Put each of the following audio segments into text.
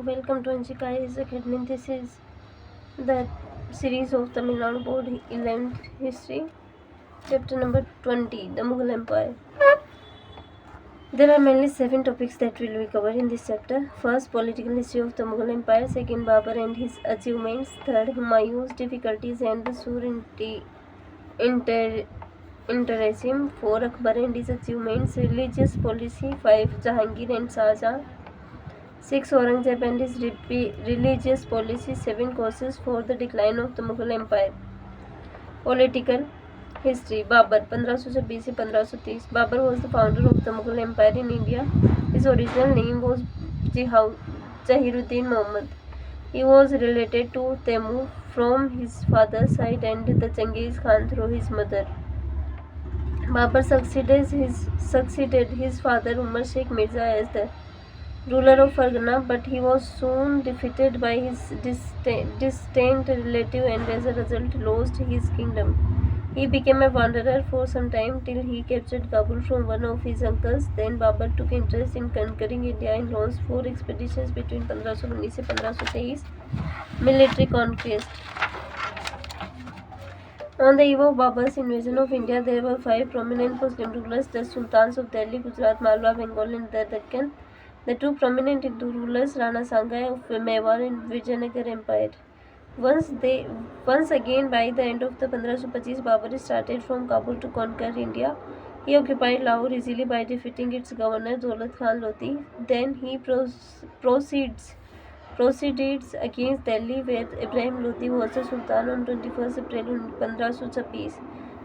Welcome to Anshika Academy. This is the series of Tamilnadu Board 11th History, chapter number 20, the Mughal Empire. There are mainly 7 topics that will be covered in this chapter. First, political history of the Mughal Empire. Second, Babur and his achievements. Third, Humayun's difficulties and the sovereignty interim. 4, Akbar and his achievements. Religious policy. 5, Jahangir and Shah Jahan. 6, Aurangzeb and his religious policy. 7, causes for the decline of the Mughal Empire. Political history. Babur 1526 से 1530. Babur was the founder of the Mughal Empire in India. His original name was Jahiruddin Muhammad. He was related to Temur from his father's side and the Genghis Khan through his mother. Babur succeeded his father Umar Sheikh Mirza as the ruler of Fargana, but he was soon defeated by his distant relative and as a result lost his kingdom. He became a wanderer for some time till he captured Kabul from one of his uncles. Then Babur took interest in conquering India and launched 4 expeditions between 1519 से 1523 military conquest. On the eve of Babur's invasion of India, there were 5 prominent Muslim rulers, the Sultans of Delhi, Gujarat, Malwa, Bengal and the Deccan. The 2 prominent Hindu rulers, Rana Sanga of Mewar and Vijayanagar Empire. Once again, by the end of the 1525, Babur started from Kabul to conquer India. He occupied Lahore easily by defeating its governor Daulat Khan Lodi. Then he proceeded against Delhi, where Ibrahim Lodi was the Sultan on 21st April 1526.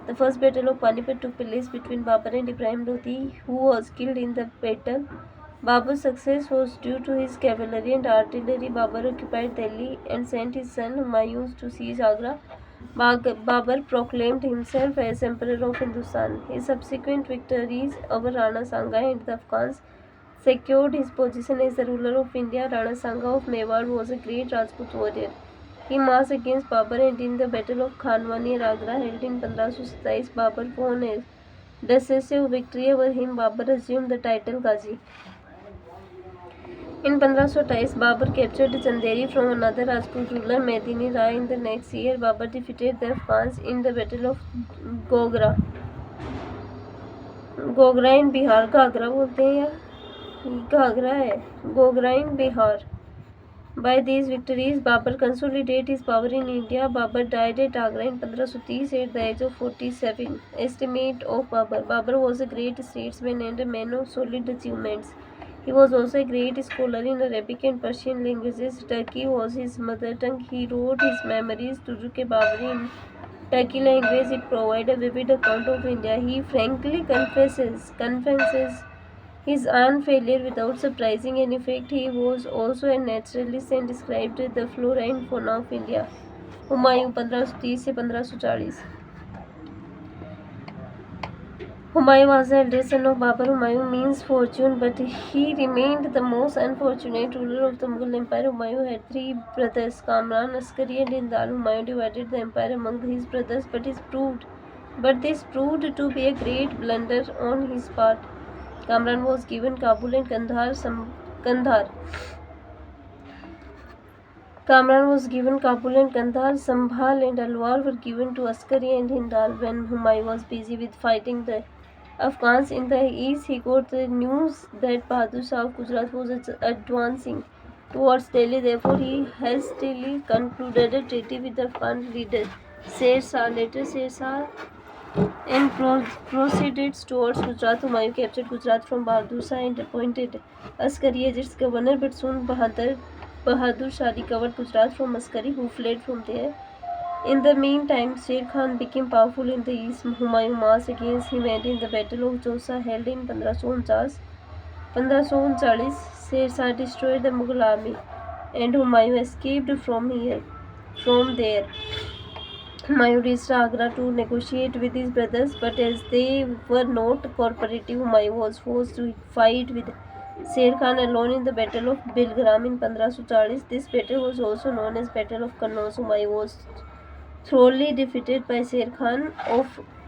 The first battle of Panipat took place between Babur and Ibrahim Lodi, who was killed in the battle. Babur's success was due to his cavalry and artillery. Babur occupied Delhi and sent his son Humayun to seize Agra. Babur proclaimed himself as Emperor of Hindustan. His subsequent victories over Rana Sanga and the Afghans secured his position as the ruler of India. Rana Sanga of Mewar was a great Rajput warrior. He marched against Babur and in the Battle of Khanwa near Agra held in 1527, Babur won a decisive victory over him. Babur assumed the title Ghazi. In 1528, Babur captured Chanderi from another Rajput ruler, Medini Rai. In the next year, Babur defeated the Afghans in the Battle of Gogra in Bihar. Ghaghara बोलते हैं यार, घाघरा है, Gogra in Bihar. By these victories, Babur consolidated his power in India. Babur died at Agra in 1530 at the age of 47. Estimate of Babur. Babur was a great statesman and a man of solid achievements. He was also a great scholar in Arabic and Persian languages. Turkey was his mother tongue. He wrote his memories Baburi in Turkey language. It provides a vivid account of India. He frankly confesses his own failure without surprising any fact. He was also a naturalist and described the flora and fauna of India. Humayun 1530 से 1540. Humayun was the eldest son of Babur. Humayun means fortune, but he remained the most unfortunate ruler of the Mughal Empire. Humayun had 3 brothers, Kamran, Askari and Hindal. Humayun divided the empire among his brothers, but this proved to be a great blunder on his part. Kamran was given Kabul and Kandahar. Sambhal and Alwar were given to Askari and Hindal. When Humayun was busy with fighting the Afghans in the east, he got the news that Bahadur Shah of Gujarat was advancing towards Delhi. Therefore, he hastily concluded a treaty with the Afghan leader Sher Shah. Later, Sher Shah and proceeded towards Gujarat. Humayun captured Gujarat from Bahadur Shah and appointed Askari as its governor, but soon Bahadur Shah recovered Gujarat from Askari, who fled from there. In the meantime, Sher Khan became powerful in the east. Humayun marched against him and in the Battle of Jausa held in 1539, Sher Shah destroyed the Mughal army and Humayun escaped from there. Humayun reached Agra to negotiate with his brothers, but as they were not cooperative, Humayun was forced to fight with Sher Khan alone in the Battle of Bilgram in 1540. This battle was also known as Battle of Kannauj. Humayun was thoroughly defeated by Sher Khan.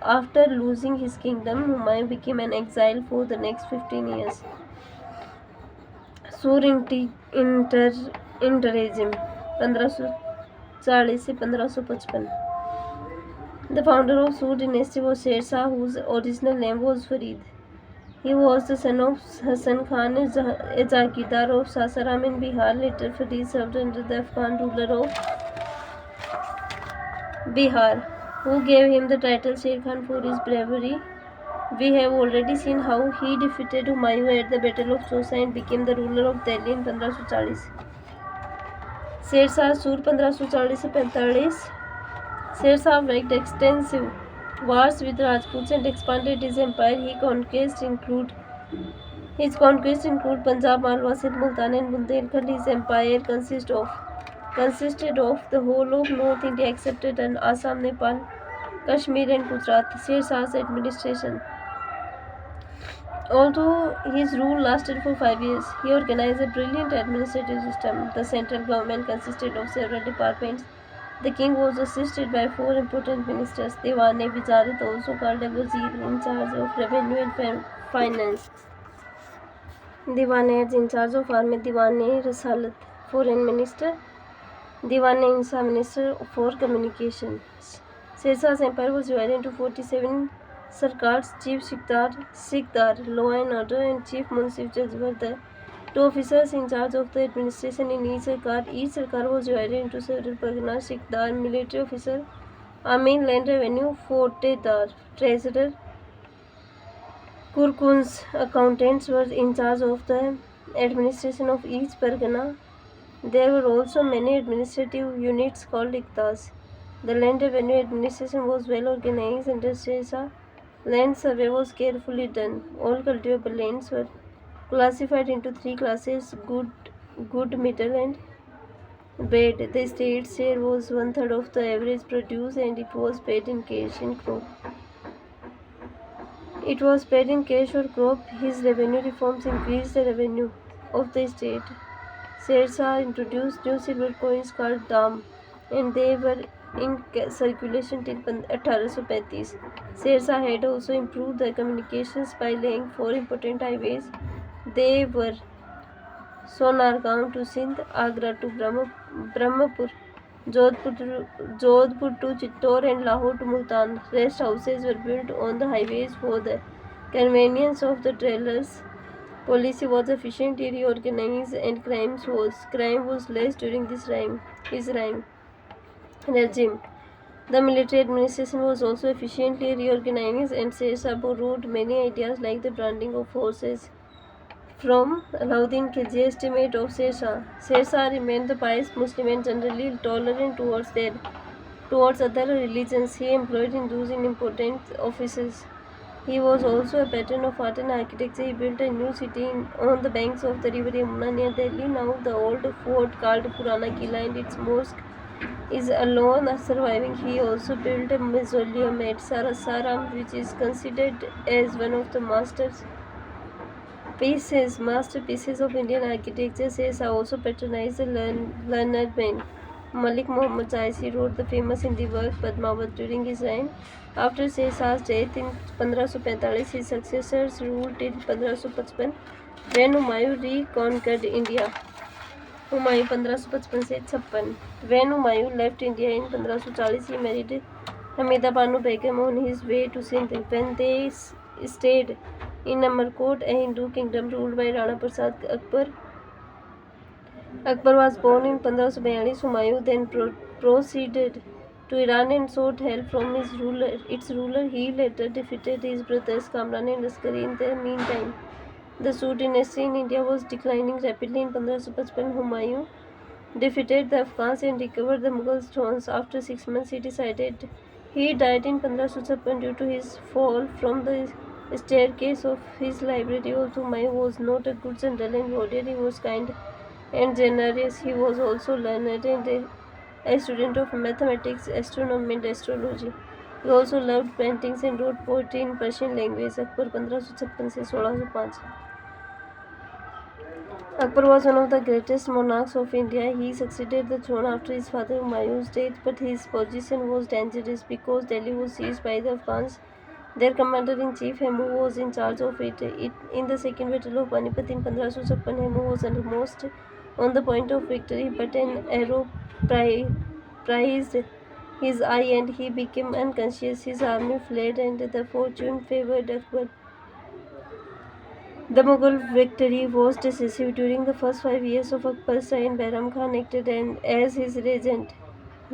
After losing his kingdom, Humayun became an exile for the next 15 years. सूर इंटरिज्म 1540 से 1555. The founder of Sur dynasty was Sher Shah, whose original name was Farid. He was the son of Hassan Khan, a Zakidar of Sasaram in Bihar. Later, Farid served under the Afghan ruler of Bihar, who gave him the title Sher Khan for his bravery. We have already seen how he defeated Humayun at the Battle of Chausa and became the ruler of Delhi in 1540. Sher Shah Sur 1540 से 45. Sher Shah waged extensive wars with Rajputs and expanded his empire. His conquests include Punjab, Malwa, Sindh, Multan and Bundelkhand. His empire consisted of the whole of North India except Assam, Nepal, Kashmir and Gujarat. Sher Shah's administration. Although his rule lasted for 5 years, he organized a brilliant administrative system. The central government consisted of several departments. The king was assisted by 4 important ministers. Diwan-e-Wizarat, also called a wazir, in charge of revenue and finance. Diwan-e-Arz, in charge of army. Diwan-e-Risalat, foreign minister. Diwan-e-Insa, minister for communications. Sher Shah's empire was divided into 47 Sarkars. Chief Sikdar, law and order, and Chief Munsif Judge were the 2 officers in charge of the administration in each Sarkar. Each Sarkar was divided into several Parganas. Sikdar, military officer. Amin, land revenue. Fortedar, treasurer. Kurkun's accountants were in charge of the administration of each Pargana. There were also many administrative units called Iktas. The land revenue administration was well organized under Sher Shah. Land survey was carefully done. All cultivable lands were classified into 3 classes: good, middle and bad. The state's share was 1/3 of the average produce and it was paid in cash or crop. His revenue reforms increased the revenue of the state. Sher Shah introduced new silver coins called dam, and they were in circulation till 1835. Sher Shah had also improved the communications by laying 4 important highways. They were Sonargaon to Sindh, Agra to Brahmapur, Jodhpur to Chittor and Lahore to Multan. Rest houses were built on the highways for the convenience of the travellers. Policy was efficiently reorganized and crime was less during his regime. The military administration was also efficiently reorganized, and Sher Shah borrowed many ideas like the branding of horses from Alauddin Khilji. Estimate of Sher Shah. Sher Shah remained the pious Muslim and generally tolerant towards other religions. He employed Hindus in important offices. He was also a patron of art and architecture. He built a new city on the banks of the river Yamuna near Delhi. Now the old fort called Purana Kila and its mosque is alone surviving. He also built a mausoleum at Sasaram, which is considered as one of the masterpieces of Indian architecture. Sher Shah also patronized the learned men. Malik Muhammad Jaisi wrote the famous Hindi work Padmavat during his reign. After Sher Shah's death in 1545, his successors ruled till 1555, when Humayun reconquered India. Humayun 1555 से 56. When Humayun left India in 1540, he married Hamida Banu Begum on his way to Sindh. When they stayed in Amarkot, a Hindu kingdom ruled by Rana Prasad, Akbar was born in 1542. Humayun then proceeded to Iran and sought help from its ruler. He later defeated his brothers Kamran and Askari. In the meantime, the Sur dynasty in India was declining rapidly. In 1555, Humayun defeated the Afghans and recovered the Mughal thrones. After 6 months, he died in 1556 due to his fall from the staircase of his library. Although Humayun was not a good general and warrior, he was kind and generous. He was also learned and a student of mathematics, astronomy and astrology. He also loved paintings and wrote poetry in Persian language. Akbar 1556 से 1605. Akbar was one of the greatest monarchs of India. He succeeded the throne after his father Humayun's death, but his position was dangerous because Delhi was seized by the Afghans. Their commander-in-chief Hemu was in charge of it. In the Second Battle of Panipat in 1556, Hemu was almost on the point of victory, but an arrow prized his eye and he became unconscious. His army fled and the fortune favored Akbar. The Mughal victory was decisive. During the first 5 years of Akbar's reign, Bairam Khan acted as his regent.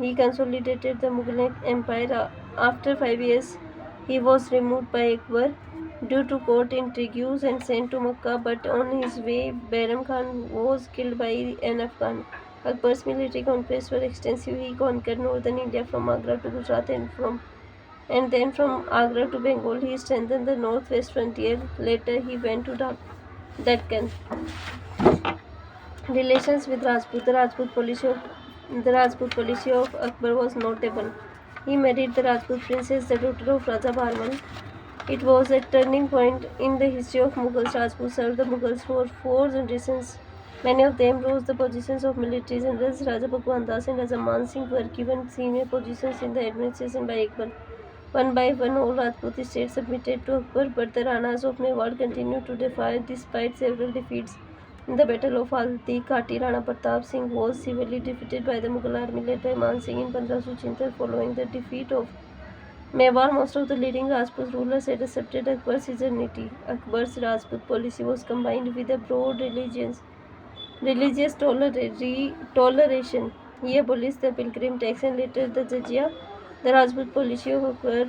He consolidated the Mughal empire. After 5 years, he was removed by Akbar due to court intrigues and sent to Makkah, but on his way, Bairam Khan was killed by an Afghan. Akbar's military conquests were extensive. He conquered northern India from Agra to Gujarat and then from Agra to Bengal. He strengthened the northwest frontier. Later, he went to Deccan. Relations with Rajput. The Rajput policy of Akbar was notable. He married the Rajput princess, the daughter of Raja Bharman. It was a turning point in the history of Mughals. Rajput served the Mughals for 4 generations. Many of them rose the positions of military generals. Raja Bhagwan Das and Raja Man Singh were given senior positions in the administration by Akbar. One by one, all Rajput states submitted to Akbar, but the Ranas of Mewar continued to defy despite several defeats. In the Battle of Haldi Khati, Rana Pratap Singh was severely defeated by the Mughal army led by Man Singh in 1576. Following the defeat of Mewar, most of the leading Rajput rulers had accepted Akbar's suzerainty. Akbar's Rajput policy was combined with a broad religious toleration. He abolished the pilgrim tax and later the jizya. The Rajput policy of Akbar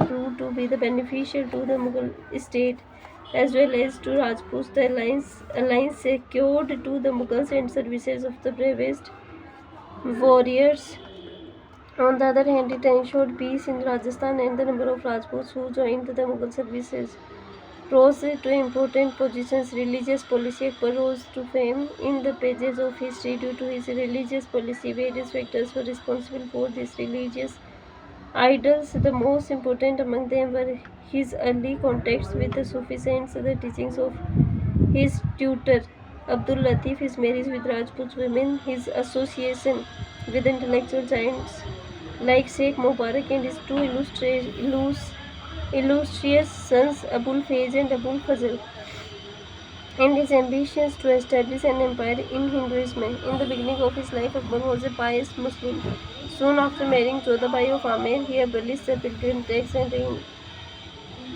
proved to be beneficial to the Mughal state as well as to Rajputs. The alliance secured to the Mughals and services of the bravest warriors. On the other hand, it ensured peace in Rajasthan, and the number of Rajputs who joined the Mughal services rose to important positions. Religious policy. Akbar rose to fame in the pages of history due to his religious policy. Various factors were responsible for this religious idols. The most important among them were his early contacts with the Sufi saints, the teachings of his tutor Abdul Latif, his marriage with Rajput women, his association with intellectual giants like Sheikh Mubarak and his two illustrious sons Abul Faiz and Abul Fazl, and his ambitions to establish an empire in Hinduism. In the beginning of his life, Akbar was a pious Muslim. Soon after marrying Jodhabai of Amer, he abolished the pilgrim tax and in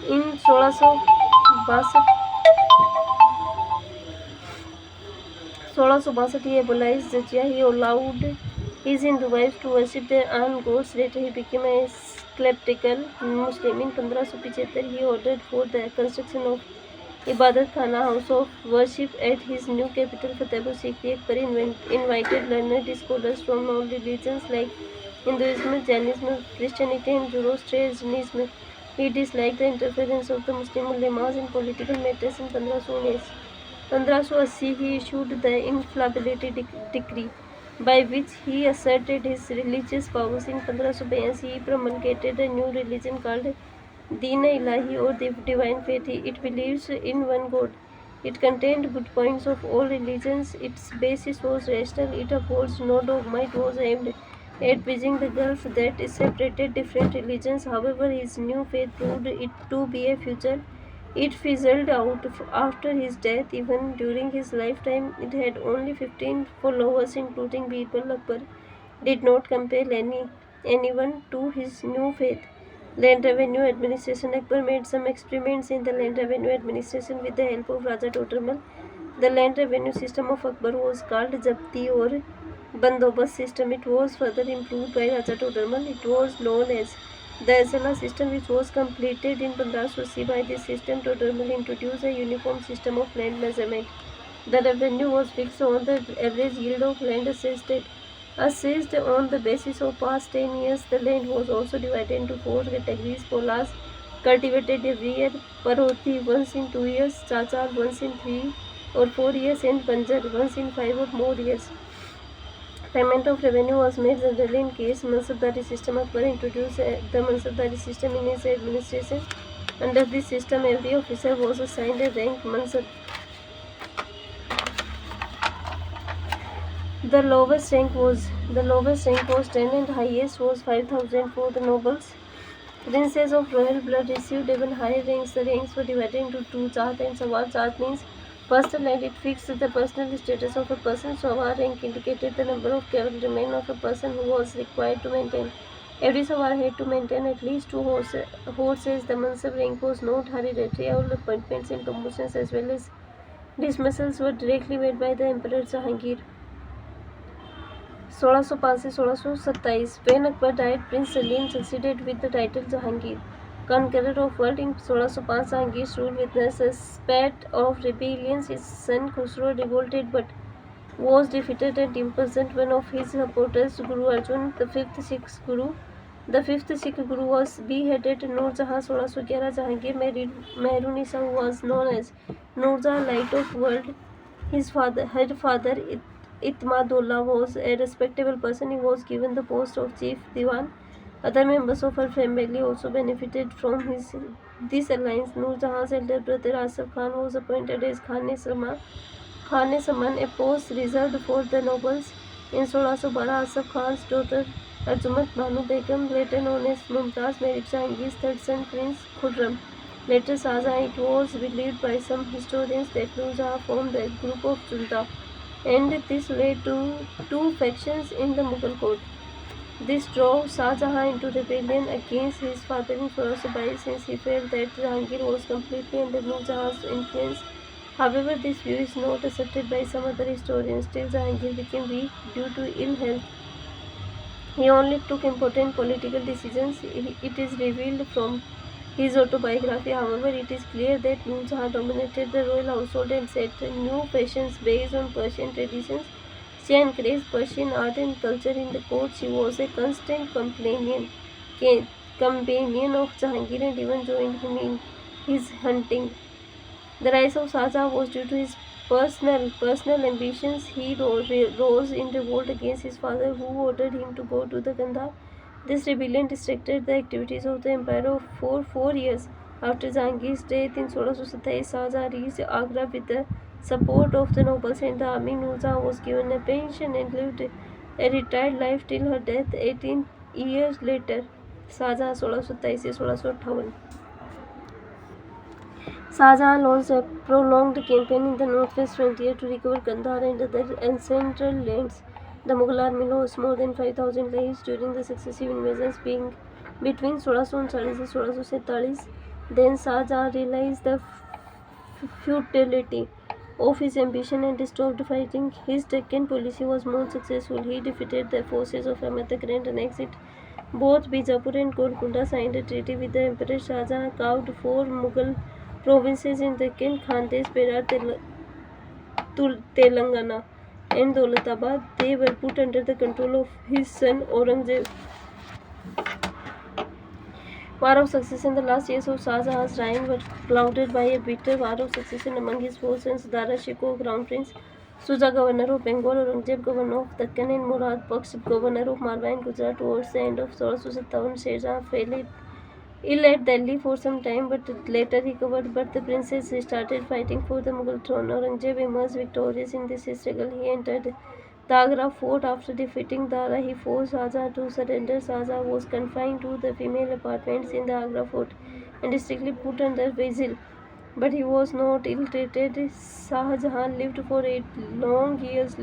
1662 he abolished jizya. He allowed his Hindu wives to worship their own gods. Later he became a skeptical Muslim. In 1575 he ordered for the construction of Ibadat Khana, house of worship, at his new capital Fatehpur Sikri. Akbar invited learned scholars from all religions like Hinduism, Jainism, Christianity and Zoroastrianism. He disliked the interference of the Muslim ulemas in political matters. In 1580 he issued the Infallibility Decree, by which he asserted his religious powers. In 1582 he promulgated a new religion called Deen-e-Ilahi, or the divine faith. It believes in one God. It contained good points of all religions. Its basis was rational. It upholds no dogma. It was aimed at bridging the gulf that separated different religions. However, his new faith proved it to be a future. It fizzled out after his death. Even during his lifetime, it had only 15 followers, including Birbal. Akbar did not compel anyone to his new faith. Land revenue administration. Akbar made some experiments in the land revenue administration with the help of Raja Todramal. The land revenue system of Akbar was called Japti or Bandobast system. It was further improved by Raja Todramal. It was known as the Asala system, which was completed in 1580. By this system, Todramal introduced a uniform system of land measurement. The revenue was fixed on the average yield of land assessed on the basis of past 10 years. The land was also divided into 4 categories: Polas, cultivated every year; Paroti, once in 2 years; Chachal, once in 3 or 4 years; and Banjar, once in 5 or more years. Payment of revenue was made generally in case Mansabdari system. Akbar introduced the Mansabdari system in his administration. Under this system, every officer was assigned a rank Mansab. The lowest rank was 10 and highest was 5,000 for the nobles. Princes of royal blood received even higher ranks. The ranks were divided into two: Jat and Sawar. Jat means personal and it fixed the personal status of a person. Sawar rank indicated the number of cavalrymen of a person who was required to maintain. Every Sawar had to maintain at least two horses. The Mansab rank was not hereditary. All appointments and promotions as well as dismissals were directly made by the Emperor Jahangir. 1605 से 1627 When Akbar died, Prince Salim succeeded with the title Jahangir, conqueror of world. In 1605, Jahangir's rule witnessed a spate of rebellions. His son Khusro revolted but was defeated and imprisoned. One of his supporters, Guru Arjun, the fifth Sikh Guru, was beheaded. Nur Jahan 1611 Jahangir married Mehrunisa, who was known as Nur Jahan, Light of World. Her father Itmadullah was a respectable person. He was given the post of chief diwan. Other members of her family also benefited from this alliance. Nur Jahan's elder brother Asif Khan was appointed as Khan-e-Saman, a post reserved for the nobles. In 1612, Asif Khan's daughter Arjumat Banu Begum, later known as Mumtaz, married Jahangir's third son Prince Khurram. Later Shahjahan. It was believed by some historians that Nur Jahan formed a group of junta, and this led to two factions in the Mughal court. This drove Shah Jahan into rebellion against his father in 1622 since he felt that Jahangir was completely under Nur Jahan's influence. However, this view is not accepted by some other historians. Still, Jahangir became weak due to ill health. He only took important political decisions. It is revealed from his autobiography. However, it is clear that Nur Jahan dominated the royal household and set new fashions based on Persian traditions. She encouraged Persian art and culture in the court. She was a constant companion of Jahangir and even joined him in his hunting. The rise of Shah Jahan was due to his personal ambitions. He rose in revolt against his father, who ordered him to go to the Gandhar. This rebellion restricted the activities of the empire for 4 years. After Jahangir's death in 1627, Shah Jahan reached Agra with the support of the nobles and the army. Nur Jahan was given a pension and lived a retired life till her death 18 years later. Shah Jahan 1627 से 1658. Shah Jahan launched a prolonged campaign in the northwest frontier to recover Kandahar and other ancestral lands. The Mughal army lost more than 5,000 lives during the successive invasions between 1639 and 1647. Then Shah Jahan realized the futility of his ambition and stopped fighting. His Deccan policy was more successful. He defeated the forces of Ahmednagar and annexed both Bijapur and Golconda, signed a treaty with the Emperor. Shah Jahan carved 4 Mughal provinces in Deccan: Khandesh, Berar, Telangana and Daulatabad. They were put under the control of his son Aurangzeb. War of succession. The last years of Shah Jahan's reign were clouded by a bitter war of succession among his four sons: Dara Shikoh, Crown Prince; Shuja, Governor of Bengal; Aurangzeb, Governor of Deccan; and Murad Baksh, Governor of Malwa and Gujarat. Towards the end of 1657, Shah Jahan fell ill at Delhi for some time, but later recovered. But the princes started fighting for the Mughal throne. Aurangzeb emerged victorious in this struggle. He entered the Agra fort. After defeating Dara, he forced Shah Jahan to surrender. Shah Jahan was confined to the female apartments in the Agra fort and strictly put under vigil. But he was not ill-treated. Shah Jahan lived for 8 long years,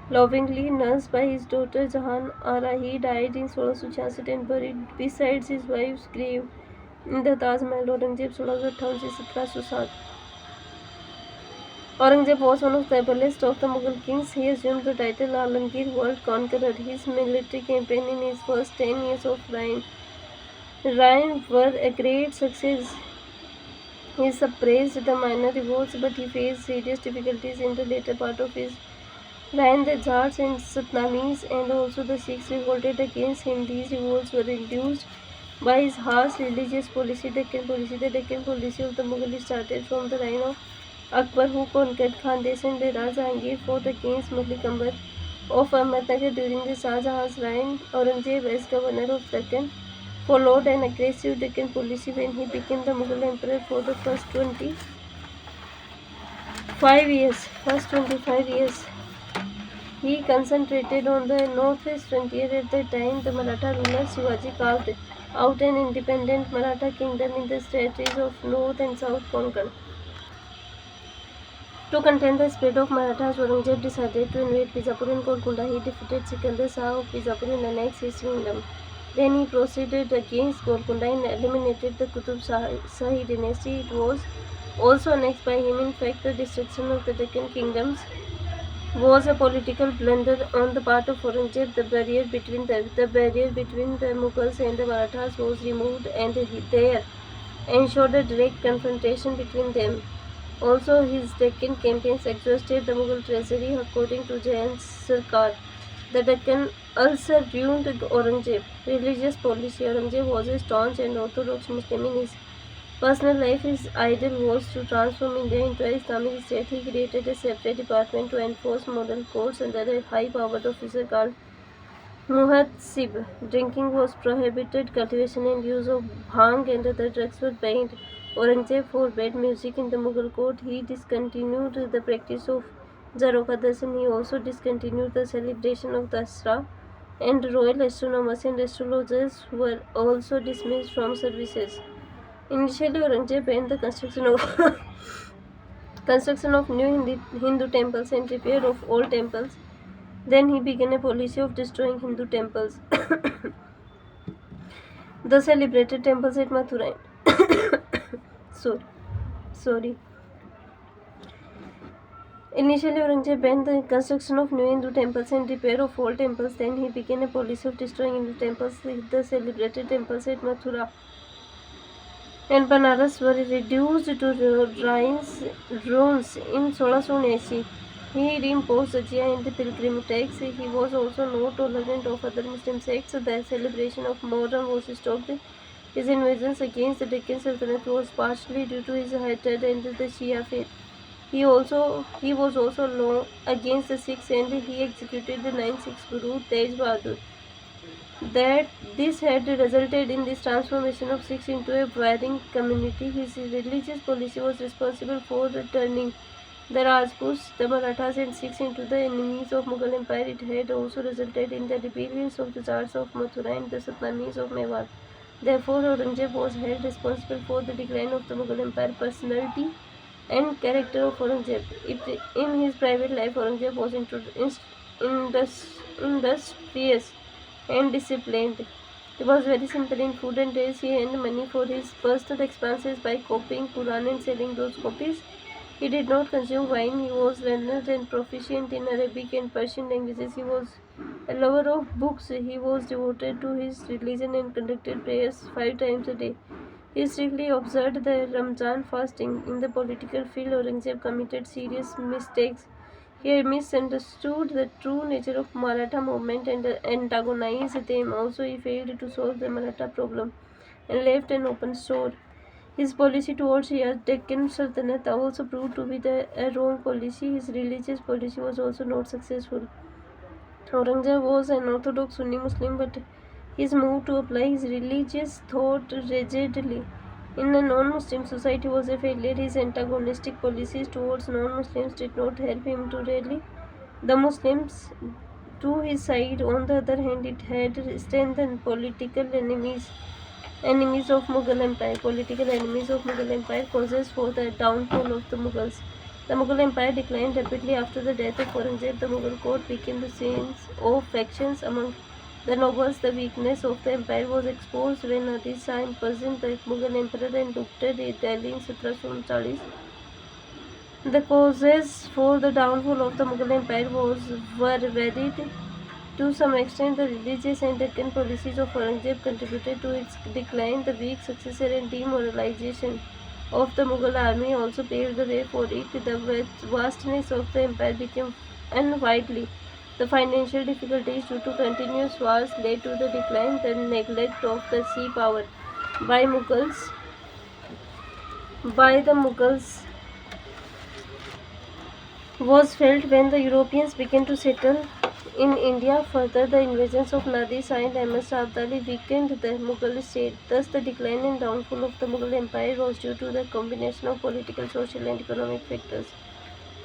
lovingly nursed by his daughter Jahan Ara. He died in 1666 and buried beside his wife's grave in the Taj Mahal. Aurangzeb 1658 से 1707. Aurangzeb was one of the ablest of the Mughal kings. He assumed the title Alamgir, World Conqueror. His military campaign in his first 10 years of reign were a great success. He suppressed the minor revolts, but he faced serious difficulties in the later part of his reign. The Jats and Satnamis and also the Sikhs revolted against him. These revolts were induced by his harsh religious policy. The Deccan policy of the Mughal started from the reign of Akbar, who conquered Khandesh and Berar. Jahangir fought against Malik Ambar of Ahmednagar during the Shah Jahan's reign. Aurangzeb, as governor of Deccan, followed an aggressive Deccan policy. When he became the Mughal emperor for the first 25 years, he concentrated on the northwest frontier. At that time, the Maratha ruler Shivaji carved out an independent Maratha kingdom in the territories of North and South Konkan. To contain the spread of Marathas, Aurangzeb decided to invade Bijapur and Golconda. He defeated Sikandar Shah of Bijapur and annexed his kingdom. Then he proceeded against Golconda and eliminated the Qutub Shahi dynasty. It was also annexed by him. In fact, the destruction of the Deccan kingdoms was a political blunder on the part of Aurangzeb. The barrier between the Mughals and the Marathas was removed, and there ensured a direct confrontation between them. Also, his Deccan campaigns exhausted the Mughal treasury, according to Jain Sarkar. The Deccan also ruined Aurangzeb. Religious policy. Aurangzeb was a staunch and orthodox Muslim. In his personal life, his ideal was to transform India into an Islamic state. He created a separate department to enforce moral codes under a high-powered officer called Muhatsib. Drinking was prohibited, cultivation and use of bhang and other drugs were banned. Aurangzeb forbade music in the Mughal court. He discontinued the practice of Zarokha Darshan. He also discontinued the celebration of Dasra, and royal astronomers and astrologers were also dismissed from services. Initially, Aurangzeb banned the construction of new Hindu temples and repair of old temples. Then he began a policy of destroying Hindu temples. The celebrated temples at Mathura. Sorry. Initially, Aurangzeb banned the construction of new Hindu temples and repair of old temples. Then he began a policy of destroying Hindu temples. The celebrated temples at Mathura and Banaras were reduced to ruins in 1680. He reimposed jizya and pilgrim tax. He was also not tolerant of other Muslim sects. The celebration of Muharram was stopped. His invasions against the Deccan Sultanate was partially due to his hatred and the Shia faith. He was also low against the Sikhs, and he executed the 9th Sikh Guru Tej Bahadur. That this had resulted in this transformation of Sikhs into a warring community. His religious policy was responsible for turning the Rajputs, the Marathas and Sikhs into the enemies of Mughal Empire. It had also resulted in the rebellions of the Tsars of Mathura and the Satnamis of Mewar. Therefore, Aurangzeb was held responsible for the decline of the Mughal Empire. Personality and character of Aurangzeb. In his private life, Aurangzeb was industrious and disciplined. He was very simple in food and dress. He earned money for his personal expenses by copying Quran and selling those copies. He did not consume wine. He was learned and proficient in Arabic and Persian languages. He was a lover of books. He was devoted to his religion and conducted prayers 5 times a day. He strictly observed the Ramzan fasting. In the political field, Aurangzeb committed serious mistakes. He misunderstood the true nature of Maratha movement and antagonized them. Also, he failed to solve the Maratha problem and left an open sore. His policy towards Shia's Deccan Sultanate also proved to be a wrong policy. His religious policy was also not successful. Aurangzeb was an orthodox Sunni Muslim, but his move to apply his religious thought rigidly in a non-Muslim society was a failure. His antagonistic policies towards non-Muslims did not help him to rally the Muslims to his side. On the other hand, it had strengthened political enemies of Mughal Empire. Political enemies of Mughal Empire causes for the downfall of the Mughals. The Mughal Empire declined rapidly after the death of Aurangzeb. The Mughal court became the scene of factions among the nobles. The weakness of the empire was exposed when Nadir Shah imprisoned the Mughal emperor and Dr. Delhi in 1740. The causes for the downfall of the Mughal Empire were varied. To some extent, the religious and Deccan policies of Aurangzeb contributed to its decline. The weak successor and demoralization of the Mughal army also paved the way for it. The vastness of the empire became unwieldy. The financial difficulties due to continuous wars led to the decline. The neglect of the sea power by the Mughals was felt when the Europeans began to settle in India. Further, the invasions of Nadir Shah and Ahmad Shah Abdali weakened the Mughal state. Thus, the decline and downfall of the Mughal Empire was due to the combination of political, social, and economic factors.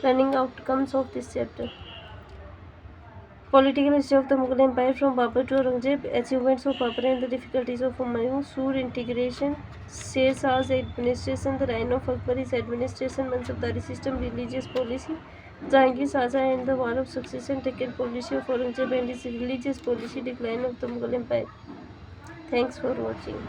Learning outcomes of this chapter. Political history of the Mughal Empire from Babur to Aurangzeb, achievements of Babur and the difficulties of Humayun, Sur integration, Sher Shah's administration, the reign of Akbar's administration, Mansabdari system, religious policy, Jahangir Shaja and the war of succession, taken policy of Aurangzeb and his religious policy, decline of the Mughal Empire. Thanks for watching.